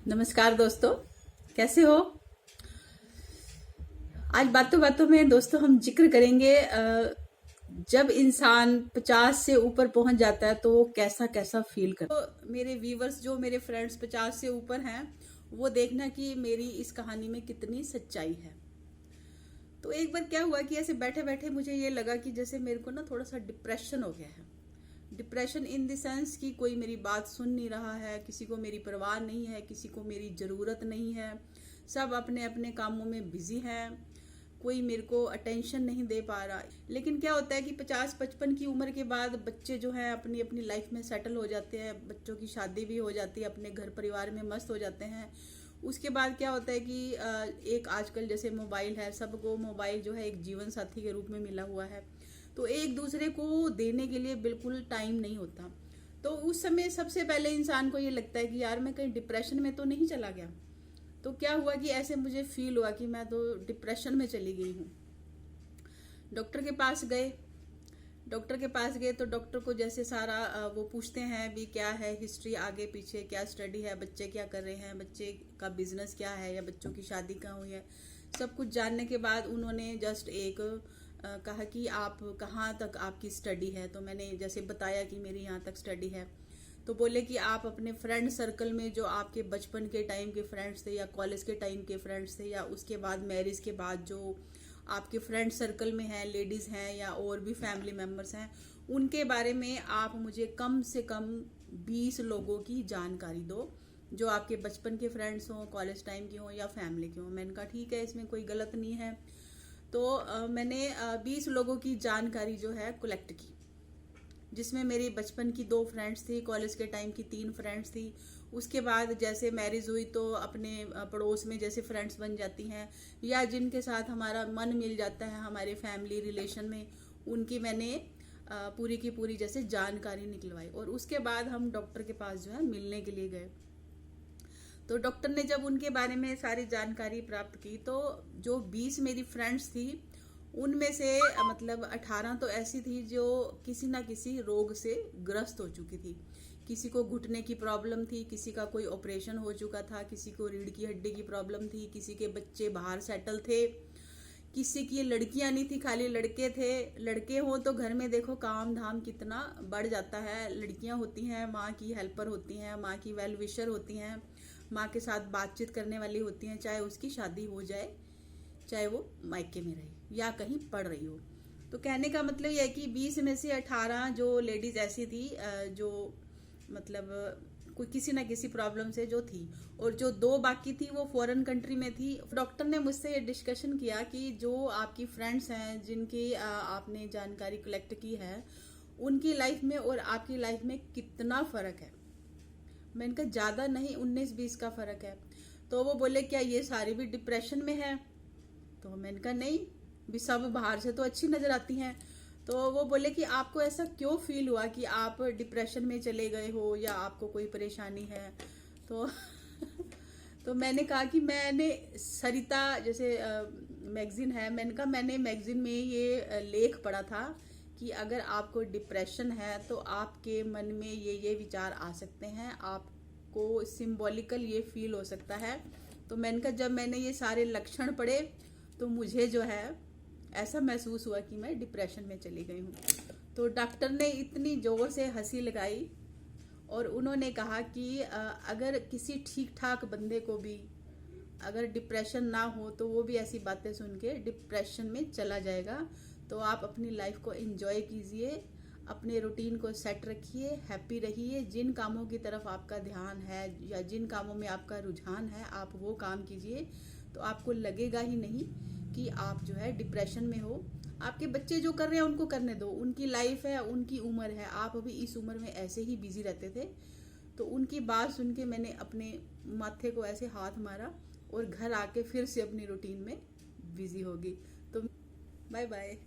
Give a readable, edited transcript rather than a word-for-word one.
नमस्कार दोस्तों, कैसे हो। आज बातों बातों में दोस्तों हम जिक्र करेंगे जब इंसान 50 से ऊपर पहुंच जाता है तो वो कैसा कैसा फील करता है। तो मेरे व्यूवर्स जो मेरे फ्रेंड्स 50 से ऊपर हैं वो देखना कि मेरी इस कहानी में कितनी सच्चाई है। तो एक बार क्या हुआ कि ऐसे बैठे बैठे मुझे ये लगा कि जैसे मेरे को ना थोड़ा सा डिप्रेशन हो गया है। डिप्रेशन इन द सेंस कि कोई मेरी बात सुन नहीं रहा है, किसी को मेरी परवाह नहीं है, किसी को मेरी ज़रूरत नहीं है, सब अपने अपने कामों में बिजी हैं, कोई मेरे को अटेंशन नहीं दे पा रहा। लेकिन क्या होता है कि 50-55 की उम्र के बाद बच्चे जो हैं अपनी अपनी लाइफ में सेटल हो जाते हैं, बच्चों की शादी भी हो जाती है, अपने घर परिवार में मस्त हो जाते हैं। उसके बाद क्या होता है कि एक आजकल जैसे मोबाइल है, सबको मोबाइल जो है एक जीवन साथी के रूप में मिला हुआ है, तो एक दूसरे को देने के लिए बिल्कुल टाइम नहीं होता। तो उस समय सबसे पहले इंसान को ये लगता है कि यार मैं कहीं डिप्रेशन में तो नहीं चला गया। तो क्या हुआ कि ऐसे मुझे फील हुआ कि मैं तो डिप्रेशन में चली गई हूँ। डॉक्टर के पास गए। डॉक्टर के पास गए तो डॉक्टर को जैसे सारा वो पूछते हैं भी क्या है हिस्ट्री, आगे पीछे क्या स्टडी है, बच्चे क्या कर रहे हैं, बच्चे का बिजनेस क्या है या बच्चों की शादी कहाँ हुई है। सब कुछ जानने के बाद उन्होंने जस्ट एक कहा कि आप कहाँ तक आपकी स्टडी है। तो मैंने जैसे बताया कि मेरी यहाँ तक स्टडी है। तो बोले कि आप अपने फ्रेंड सर्कल में जो आपके बचपन के टाइम के फ्रेंड्स थे या कॉलेज के टाइम के फ्रेंड्स थे या उसके बाद मैरिज के बाद जो आपके फ्रेंड सर्कल में हैं, लेडीज़ हैं या और भी फैमिली मेम्बर्स हैं, उनके बारे में आप मुझे कम से कम 20 लोगों की जानकारी दो जो आपके बचपन के फ्रेंड्स हों, कॉलेज टाइम के हों या फैमिली के हों। मैंने कहा ठीक है, इसमें कोई गलत नहीं है। तो मैंने 20 लोगों की जानकारी जो है कलेक्ट की, जिसमें मेरी बचपन की 2 फ्रेंड्स थी, कॉलेज के टाइम की 3 फ्रेंड्स थी। उसके बाद जैसे मैरिज हुई तो अपने पड़ोस में जैसे फ्रेंड्स बन जाती हैं या जिनके साथ हमारा मन मिल जाता है हमारे फैमिली रिलेशन में, उनकी मैंने पूरी की पूरी जैसे जानकारी निकलवाई। और उसके बाद हम डॉक्टर के पास जो है मिलने के लिए गए। तो डॉक्टर ने जब उनके बारे में सारी जानकारी प्राप्त की तो जो 20 मेरी फ्रेंड्स थी उनमें से मतलब 18 तो ऐसी थी जो किसी ना किसी रोग से ग्रस्त हो चुकी थी। किसी को घुटने की प्रॉब्लम थी, किसी का कोई ऑपरेशन हो चुका था, किसी को रीढ़ की हड्डी की प्रॉब्लम थी, किसी के बच्चे बाहर सेटल थे, किसी की लड़कियां नहीं थी, खाली लड़के थे। लड़के हो तो घर में देखो काम धाम कितना बढ़ जाता है। लड़कियां होती हैं माँ की हेल्पर होती हैं, माँ की वेल विशर होती हैं, माँ के साथ बातचीत करने वाली होती हैं, चाहे उसकी शादी हो जाए, चाहे वो मायके में रहे या कहीं पढ़ रही हो। तो कहने का मतलब यह है कि 20 में से 18 जो लेडीज ऐसी थी जो मतलब कोई किसी ना किसी प्रॉब्लम से जो थी, और जो 2 बाकी थी वो फॉरेन कंट्री में थी। डॉक्टर ने मुझसे ये डिस्कशन किया कि जो आपकी फ्रेंड्स हैं जिनकी आपने जानकारी कलेक्ट की है, उनकी लाइफ में और आपकी लाइफ में कितना फर्क है। मैंने कहा ज्यादा नहीं, 19-20 का फर्क है। तो वो बोले क्या ये सारी भी डिप्रेशन में है। तो मैंने कहा नहीं, भी सब बाहर से तो अच्छी नजर आती हैं। तो वो बोले कि आपको ऐसा क्यों फील हुआ कि आप डिप्रेशन में चले गए हो या आपको कोई परेशानी है। तो तो मैंने कहा कि मैंने सरिता जैसे मैगजीन है, मैंने कहा मैंने मैगजीन में ये लेख पढ़ा था कि अगर आपको डिप्रेशन है तो आपके मन में ये विचार आ सकते हैं, आपको सिंबॉलिकल ये फील हो सकता है। तो मैंने कहा जब मैंने ये सारे लक्षण पढ़े तो मुझे जो है ऐसा महसूस हुआ कि मैं डिप्रेशन में चली गई हूँ। तो डॉक्टर ने इतनी जोर से हंसी लगाई और उन्होंने कहा कि अगर किसी ठीक ठाक बंदे को भी अगर डिप्रेशन ना हो तो वो भी ऐसी बातें सुन के डिप्रेशन में चला जाएगा। तो आप अपनी लाइफ को एंजॉय कीजिए, अपने रूटीन को सेट रखिए, हैप्पी रहिए। जिन कामों की तरफ आपका ध्यान है या जिन कामों में आपका रुझान है आप वो काम कीजिए, तो आपको लगेगा ही नहीं कि आप जो है डिप्रेशन में हो। आपके बच्चे जो कर रहे हैं उनको करने दो, उनकी लाइफ है, उनकी उम्र है। आप अभी इस उम्र में ऐसे ही बिजी रहते थे। तो उनकी बात सुन के मैंने अपने माथे को ऐसे हाथ मारा और घर आके फिर से अपनी रूटीन में बिजी होगी। तो बाय बाय।